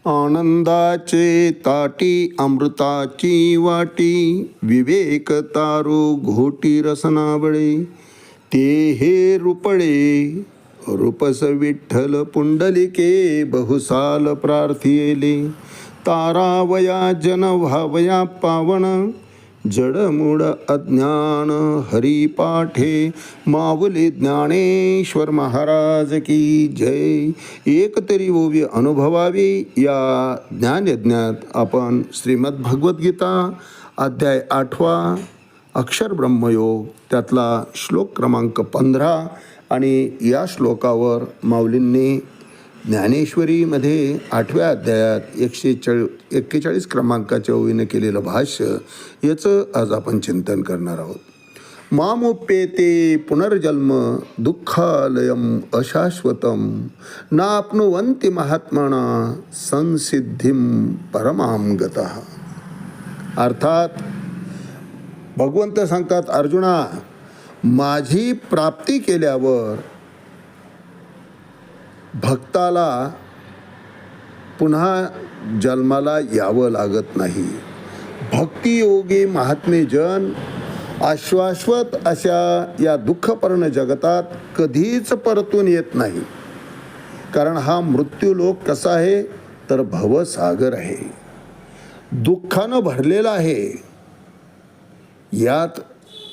आनंदाचे ताटी अमृताची वाटी, विवेक तारू घोटी रसनावळे. ते हे रूपळे रूपस विठ्ठल पुंडलिके, बहुसाल प्रार्थिले. तारावया जन व्हावया पावन, जडमूड अज्ञान हरिपाठे. माऊली ज्ञानेश्वर महाराज की जय. एक तरी ओवी अनुभवावी या ज्ञानयज्ञात आपण श्रीमद्भगवद्गीता अध्याय 8 अक्षर ब्रह्मयोग त्यातला श्लोक क्रमांक 15 आणि या श्लोकावर माऊलींनी ज्ञानेश्वरीमध्ये 8व्या अध्यायात 141 क्रमांकाच्या ओळीने केलेलं भाष्य याचं आज आपण चिंतन करणार आहोत. मामुप्येते पुनर्जन्म दुःखालयम अशाश्वतम, नाप्नुवन्ति महात्मना संसिद्धिम परमाम गतः. अर्थात भगवंत सांगतात, अर्जुना, माझी प्राप्ती केल्यावर भक्ताला पुन्हा जन्माला यावं लागत नाही. भक्तियोगी महात्मे जन आश्वासवत अशा या दुःखपूर्ण जगतात कधीच परतून येत नाही. कारण हा मृत्यूलोक कसा आहे तर भवसागर आहे, दुःखानं भरलेला आहे. यात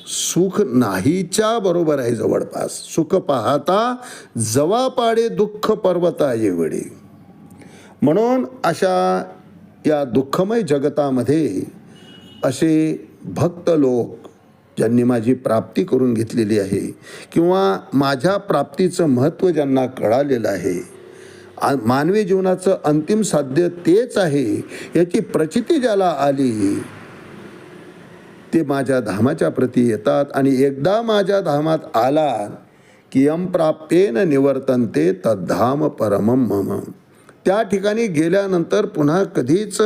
सुख नाहीच्या बरोबर आहे. जवळपास सुख पाहता जवा पाडे दुःख पर्वता येवडे. म्हणून अशा या दुःखमय जगतामध्ये असे भक्त लोक ज्यांनी माझी प्राप्ती करून घेतलेली आहे किंवा माझ्या प्राप्तीचं महत्त्व ज्यांना कळालेलं आहे, मानवी जीवनाचं अंतिम साध्य तेच आहे याची प्रचिती ज्याला आली, ते माझ्या धामाच्या प्रती येतात. आणि एकदा माझ्या धामात आला की यम प्राप्तेन निवर्तन्ते तद्धाम परमम मम. त्या ठिकाणी गेल्यानंतर पुन्हा कधीच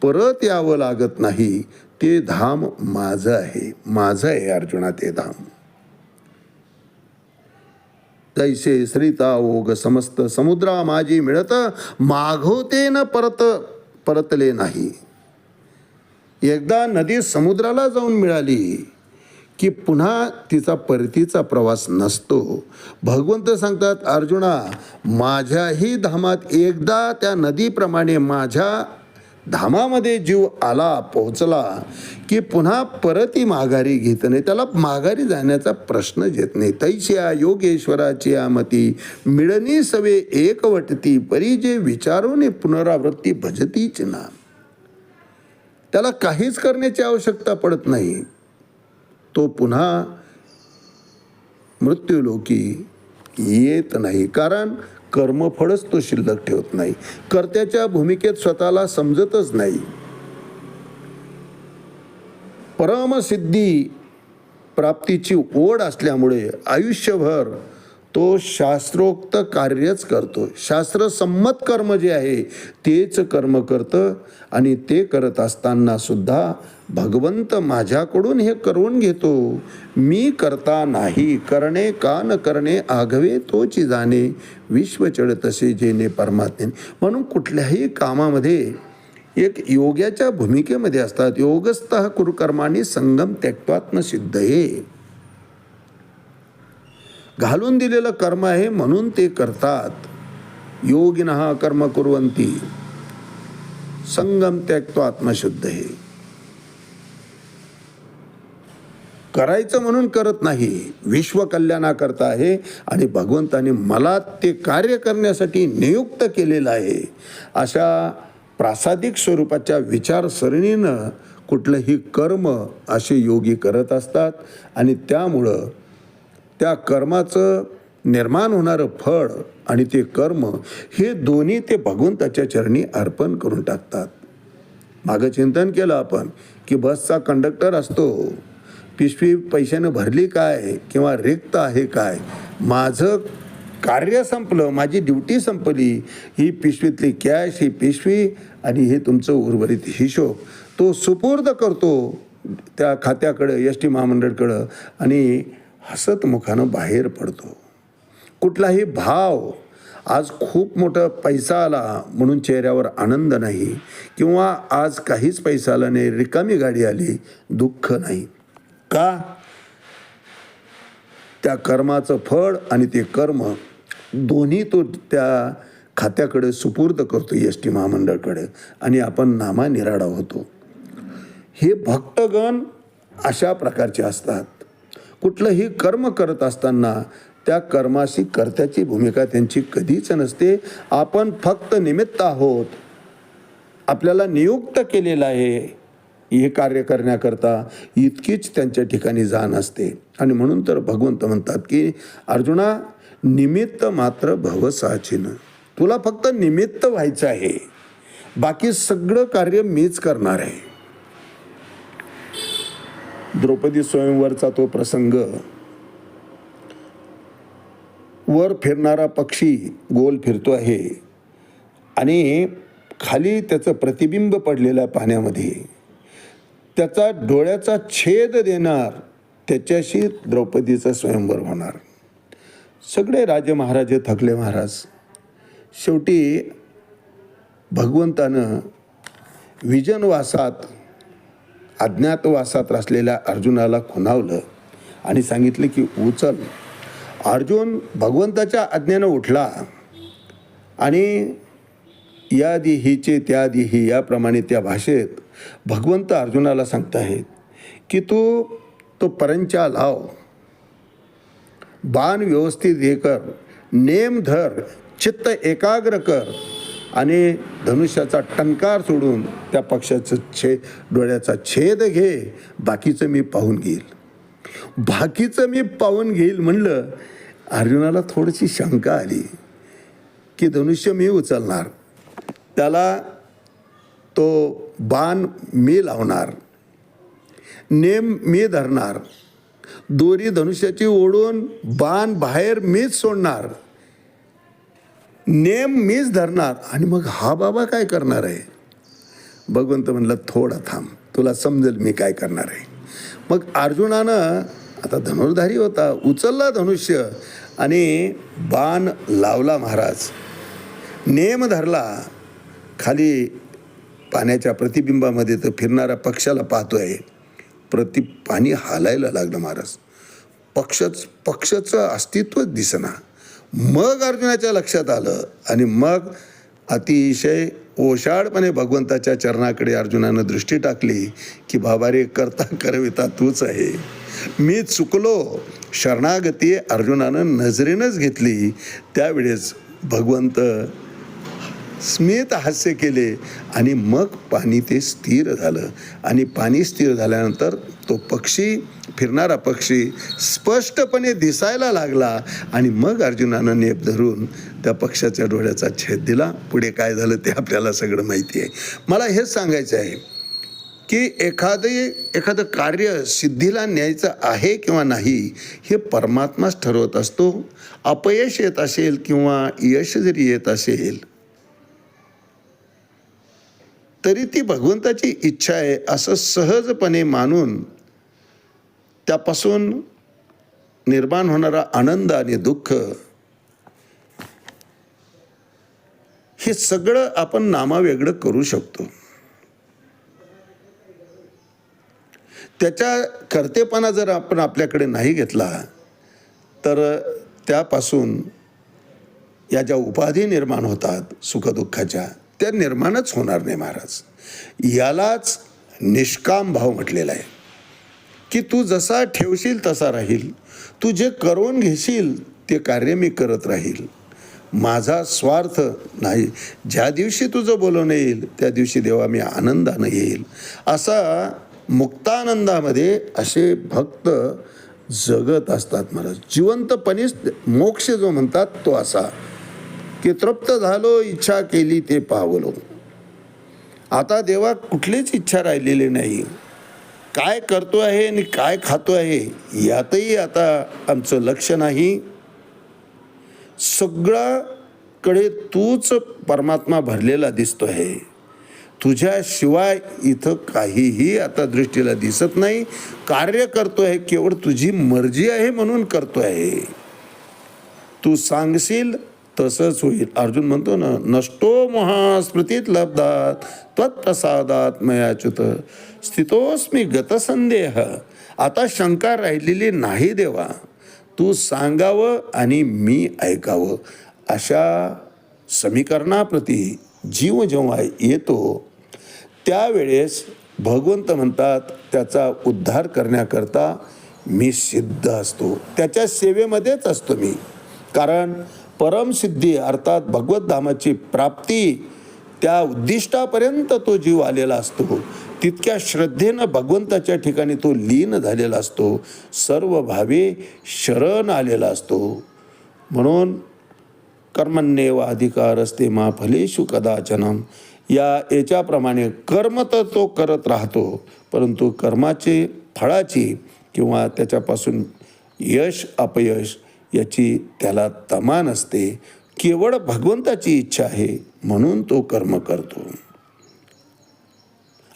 परत यावं लागत नाही. ते धाम माझं आहे, माझं आहे अर्जुना ते धाम. तैसे श्रीता ओघ समस्त समुद्रा माझी मिळत, मागवते न परतले नाही. एकदा नदी समुद्राला जाऊन मिळाली की पुन्हा तिचा परतीचा प्रवास नसतो. भगवंत सांगतात, अर्जुना, माझ्याही धामात एकदा त्या नदीप्रमाणे माझ्या धामामध्ये जीव आला, पोहोचला की पुन्हा परती माघारी घेत नाही. त्याला माघारी जाण्याचा प्रश्नच येत नाही. तैस्या योगेश्वराची आमती, मिळणी सवे एकवटती, परी जे विचारोने पुनरावृत्ती भजतीच ना. त्याला काहीच करण्याची आवश्यकता पडत नाही. तो पुन्हा मृत्यूलोकी येत नाही. कारण कर्मफळच तो शिल्लक ठेवत नाही. कर्त्याच्या भूमिकेत स्वतःला समजतच नाही. परमसिद्धी प्राप्तीची ओढ असल्यामुळे आयुष्यभर तो शास्त्रोक्त कार्यच करतो. शास्त्रसंमत कर्म जे आहे तेच कर्म करतं. आणि ते करत असताना सुद्धा भगवंत माझ्याकडून हे करून घेतो. मी करता नाही, करणे का न करणे आघवे तोची जाणे, विश्वचळ तसे जेणे परमात्म्याने. म्हणून कुठल्याही कामामध्ये एक योग्याच्या भूमिकेमध्ये असतात. योगस्थः कुरुकर्माणी संगम त्यक्त्वात्म सिद्धये. घालून दिलेलं कर्म आहे म्हणून ते करतात. योगिनः कर्म कुर्वन्ति संगम त्यक्त्वा आत्मशुद्धये. करायचं म्हणून करत नाही, विश्वकल्याणाकरता आहे. आणि भगवंताने मला ते कार्य करण्यासाठी नियुक्त केलेलं आहे. अशा प्रासादिक स्वरूपाच्या विचारसरणीनं कुठलंही कर्म असे योगी करत असतात. आणि त्यामुळं त्या कर्माचं निर्माण होणारं फळ आणि ते कर्म हे दोन्ही ते भगवंताच्या चरणी अर्पण करून टाकतात. मागं चिंतन केलं आपण की बसचा कंडक्टर असतो, पिशवी पैशानं भरली काय किंवा रिक्त आहे काय, माझं कार्य संपलं, माझी ड्युटी संपली, ही पिशवीतली कॅश, ही पिशवी आणि हे तुमचं उर्वरित हिशोब तो सुपूर्द करतो त्या खात्याकडं, एस.टी. महामंडळकडं आणि हसत मुखानं बाहेर पडतो. कुठलाही भाव आज खूप मोठा पैसा आला म्हणून चेहऱ्यावर आनंद नाही, किंवा आज काहीच पैसा आला नाही, रिकामी गाडी आली, दुःख नाही. का? त्या कर्माचं फळ आणि ते कर्म दोन्ही तो त्या खात्याकडे सुपूर्द करतो, एस टी महामंडळकडे, आणि आपण नामानिराडा होतो. हे भक्तगण अशा प्रकारचे असतात. कुठलंही कर्म करत असताना त्या कर्माशी कर्त्याची भूमिका त्यांची कधीच नसते. आपण फक्त निमित्त आहोत. आपल्याला नियुक्त केलेलं आहे हे कार्य करण्याकरता, इतकीच त्यांच्या ठिकाणी जाण असते. आणि म्हणून तर भगवंत म्हणतात की अर्जुना, निमित्त मात्र भव साचिन. तुला फक्त निमित्त व्हायचं आहे, बाकी सगळं कार्य मीच करणार आहे. द्रौपदी स्वयंवरचा तो प्रसंग, वर फिरणारा पक्षी गोल फिरतो आहे आणि खाली त्याचं प्रतिबिंब पडलेलं पाण्यामध्ये, त्याचा डोळ्याचा छेद देणार, त्याच्याशी द्रौपदीचं स्वयंवर होणार. सगळे राजे महाराजे थकले महाराज. शेवटी भगवंतानं विजनवासात, अज्ञातवासात असलेल्या अर्जुनाला खुणावलं आणि सांगितलं की उचल. अर्जुन भगवंताच्या आज्ञेनं उठला आणि या दिहीचे त्या दिही याप्रमाणे त्या भाषेत भगवंत अर्जुनाला सांगत आहेत की तू तो परंचा लाव, बाण व्यवस्थित हे कर, नेम धर, चित्त एकाग्र कर आणि धनुष्याचा टंकार सोडून त्या पक्षाचं डोळ्याचा छेद घे. बाकीचं मी पाहून घेईल. बाकीचं मी पाहून घेईल म्हणलं. अर्जुनाला थोडीशी शंका आली की धनुष्य मी उचलणार, त्याला तो बाण मी लावणार, नेम मी धरणार, दोरी धनुष्याची ओढून बाण बाहेर मीच सोडणार, नेम मीच धरणार, आणि मग हा बाबा काय करणार आहे? भगवंत म्हणलं थोडं थांब, तुला समजेल मी काय करणार आहे. मग अर्जुनानं, आता धनुर्धारी होता, उचलला धनुष्य आणि बाण लावला महाराज, नेम धरला. खाली पाण्याच्या प्रतिबिंबामध्ये तर फिरणाऱ्या पक्षाला पाहतोय, पाणी हालायला लागलं महाराज. पक्षाचं अस्तित्वच दिसना. मग अर्जुनाच्या लक्षात आलं आणि मग अतिशय ओशाळपणे भगवंताच्या चरणाकडे अर्जुनानं दृष्टी टाकली की बाबा रे, करता करविता तूच आहे, मी चुकलो. शरणागती अर्जुनानं नजरेनंच घेतली. त्यावेळेस भगवंत स्मित हास्य केले आणि मग पाणी ते स्थिर झालं. आणि पाणी स्थिर झाल्यानंतर तो पक्षी, फिरणारा पक्षी स्पष्टपणे दिसायला लागला. आणि मग अर्जुनानं नेप धरून त्या पक्षाच्या डोळ्याचा छेद दिला. पुढे काय झालं ते आपल्याला सगळं माहिती आहे. मला हेच सांगायचं आहे की एखादं कार्य सिद्धीला न्यायचं आहे किंवा नाही हे परमात्माच ठरवत असतो. अपयश येत असेल किंवा यश जरी येत असेल तरी ती भगवंताची इच्छा आहे असं सहजपणे मानून त्यापासून निर्माण होणारा आनंद आणि दुःख हे सगळं आपण नामावेगळं करू शकतो. त्याच्या कर्तेपणा जर आपण आपल्याकडे नाही घेतला तर त्यापासून या ज्या उपाधी निर्माण होतात सुखदुःखाच्या, त्या निर्माणच होणार नाही महाराज. यालाच निष्काम भाव म्हटलेला आहे की तू जसा ठेवशील तसा राहील, तू जे करून घेशील ते कार्य मी करत राहील, माझा स्वार्थ नाही. ज्या दिवशी तुझं बोलवणं येईल त्या दिवशी देवा मी आनंदानं येईल. असा मुक्तानंदामध्ये असे भक्त जगत असतात महाराज. जिवंतपणेच मोक्ष जो म्हणतात तो असा की तृप्त झालो, इच्छा केली ते पावलो. आता देवा कुठलीच इच्छा राहिलेली नाही. काय करतो आहे आणि काय खातो आहे यातही आता आमचं लक्ष नाही. सगळ्याकडे तूच परमात्मा भरलेला दिसतो आहे. तुझ्याशिवाय इथं काहीही आता दृष्टीला दिसत नाही. कार्य करतो आहे केवळ तुझी मर्जी आहे म्हणून करतो आहे. तू सांगशील तसंच होईल. अर्जुन म्हणतो ना, नष्टो मोहा स्मृतीत लब्धात त्वत्प्रसादात मयाच्युत स्थितोस्मी गतसंदेह. आता शंका राहिलेली नाही देवा, तू सांगावं आणि मी ऐकावं. अशा समीकरणाप्रती जीव जेव्हा येतो त्यावेळेस भगवंत म्हणतात त्याचा उद्धार करण्याकरता मी सिद्ध असतो, त्याच्या सेवेमध्येच असतो मी. कारण परमसिद्धी अर्थात भगवतधामाची प्राप्ती त्या उद्दिष्टापर्यंत तो जीव आलेला असतो. तितक्या श्रद्धेनं भगवंताच्या ठिकाणी तो लीन झालेला असतो, सर्व भावे शरण आलेला असतो. म्हणून कर्मण्येव अधिकारस्ते मा फलेषु कदाचनम, याच्याप्रमाणे कर्म तर तो करत राहतो, परंतु कर्माचे फळाची किंवा त्याच्यापासून यश अपयश याची त्याला तमा नसते. केवळ भगवंताची इच्छा आहे म्हणून तो कर्म करतो.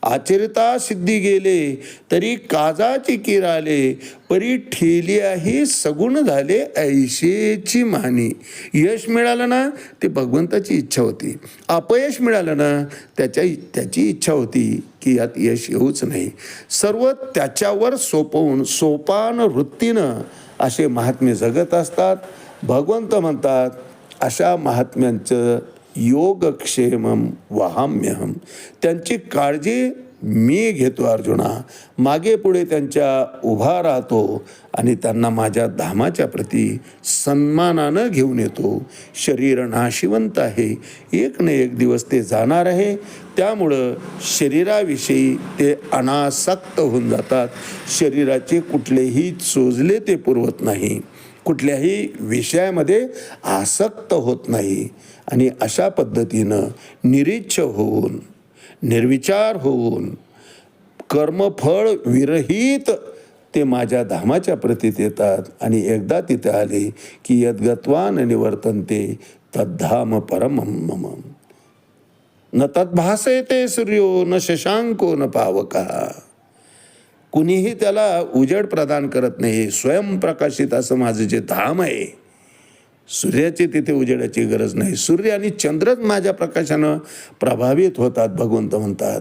आचरिता सिद्धी गेले तरी काजाची किराले, परी ठेलियाही सगुण झाले ऐशेची मानी. यश मिळालं ना ते भगवंताची इच्छा होती, अपयश मिळालं ना त्याची इच्छा होती की यात यश येऊच नाही. सर्व त्याच्यावर सोपवून सोपान वृत्तीनं असे महात्मे जगत असतात. भगवंत म्हणतात अशा महात्म्यांचं योगक्षेमम वहाम्यहम, त्यांची काळजी मी घेतो अर्जुना, मागे पुढे त्यांच्या उभा राहतो आणि त्यांना माझ्या धामाच्या प्रती सन्मानानं घेऊन येतो. शरीर नाशिवंत आहे, एक न एक दिवस ते जाणार आहे, त्यामुळं शरीराविषयी ते अनासक्त होऊन जातात. शरीराचे कुठलेही चोजले ते पुरवत नाही, कुठल्याही विषयामध्ये आसक्त होत नाही. आणि अशा पद्धतीनं निरीच्छ होऊन निर्विचार होऊन कर्मफळ विरहित ते माझ्या धामाच्या प्रतीत येतात. आणि एकदा तिथे आले की यद्गत्वान निवर्तन्ते तद्धाम परमं मम, न तद्भासयते सूर्यो न शशांको न पावकः. कुणीही त्याला उजेड प्रदान करत नाही. स्वयंप्रकाशित असं माझं जे धाम आहे, सूर्याची तिथे उजेडाची गरज नाही. सूर्य आणि चंद्रच माझ्या प्रकाशानं प्रभावित होतात भगवंत म्हणतात.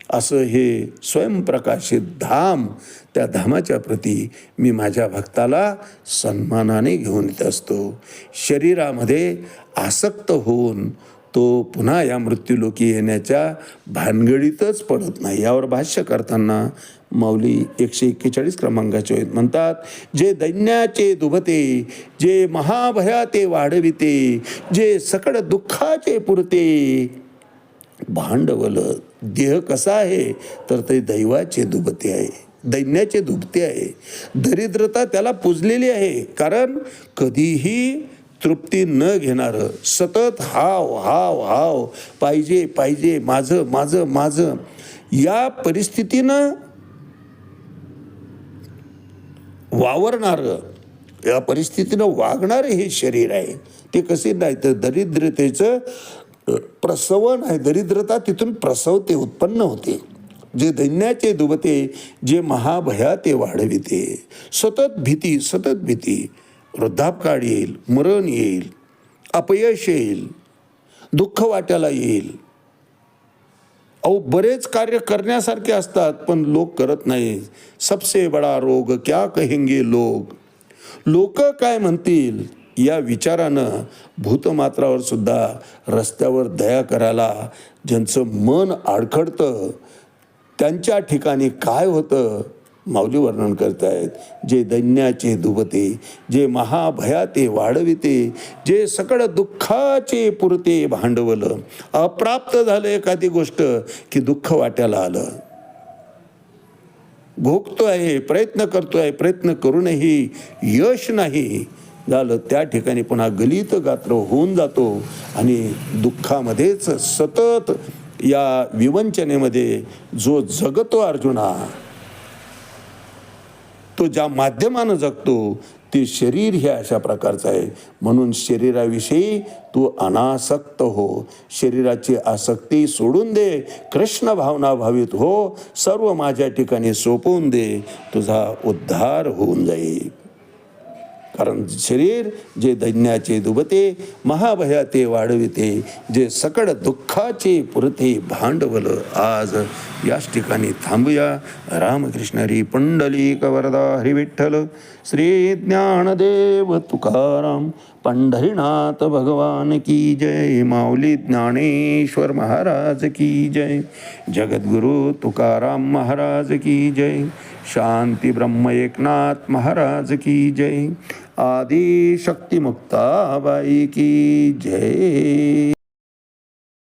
असं हे स्वयंप्रकाशित धाम, त्या धामाच्या प्रती मी माझ्या भक्ताला सन्मानाने घेऊन येत असतो. शरीरामध्ये आसक्त होऊन तो पुन्हा या मृत्यूलोकी येण्याच्या भानगडीतच पडत नाही. यावर भाष्य करताना माऊली 141 क्रमांकाचे म्हणतात, जे दैन्याचे दुभते, जे महाभयाते वाढविते, जे सकळ दुःखाचे पुरते भांडवल. देह कसा आहे तर ते दैवाचे दुभते आहे, दैन्याचे दुभते आहे. दरिद्रता त्याला पुजलेली आहे, कारण कधीही तृप्ती न घेणारं, सतत हाव हाव हाव, पाहिजे पाहिजे, माझं माझं माझं, या परिस्थितीनं वावरणारं, या परिस्थितीनं वागणारे हे शरीर आहे. ते कसे नाही तर दरिद्रतेचं प्रसवन आहे. दरिद्रता तिथून प्रसवते, उत्पन्न होते. जे दैन्याचे दुबते, जे महाभयाते वाढविते. सतत भीती, सतत भीती. वृद्धापकाळ येईल, मरण येईल, अपयश येईल, दुःख वाट्याला येईल. अहो बरेच कार्य करण्यासारखे असतात पण लोक करत नाही. सबसे बडा रोग क्या कहेंगे लोग, लोक काय म्हणतील या विचारानं भूतमात्रावर सुद्धा रस्त्यावर दया करायला ज्यांचं मन आडखडतं त्यांच्या ठिकाणी काय होतं माऊली वर्णन करतायत. जे दैन्याचे दुबते, जे महाभयाते वाढविते, जे सकळ दुःखाचे पुरते भांडवल. अप्राप्त झालं एखादी गोष्ट की दुःख वाट्याला आलं, भोगतो आहे, प्रयत्न करतो आहे, प्रयत्न करूनही यश नाही झालं, त्या ठिकाणी पुन्हा गलित गात्र होऊन जातो आणि दुःखामध्येच सतत या विवंचनेमध्ये जो जगतो अर्जुना, तो ज्या माध्यमानं जगतो ते शरीर हे अशा प्रकारचं आहे. म्हणून शरीराविषयी तू अनासक्त हो, शरीराची आसक्ती सोडून दे, कृष्ण भावना भावित हो, सर्व माझ्या ठिकाणी सोपवून दे, तुझा उद्धार होऊन जाईल. कारण शरीर जे दैन्याचे दुबते महाभयाते वाढविते, जे सकड दुःखाचे पुरते भांडवल. आज याच ठिकाणी थांबूया. रामकृष्ण हरी. पुंडलिक वरदा हरी विठ्ठल. श्री ज्ञानदेव तुकाराम पंढरीनाथ भगवान की जय. माऊली ज्ञानेश्वर महाराज की जय. जगद्गुरु तुकाराम महाराज की जय. शांती ब्रह्म एकनाथ महाराज की जय. आदि शक्ती मुक्ताबाई की जय.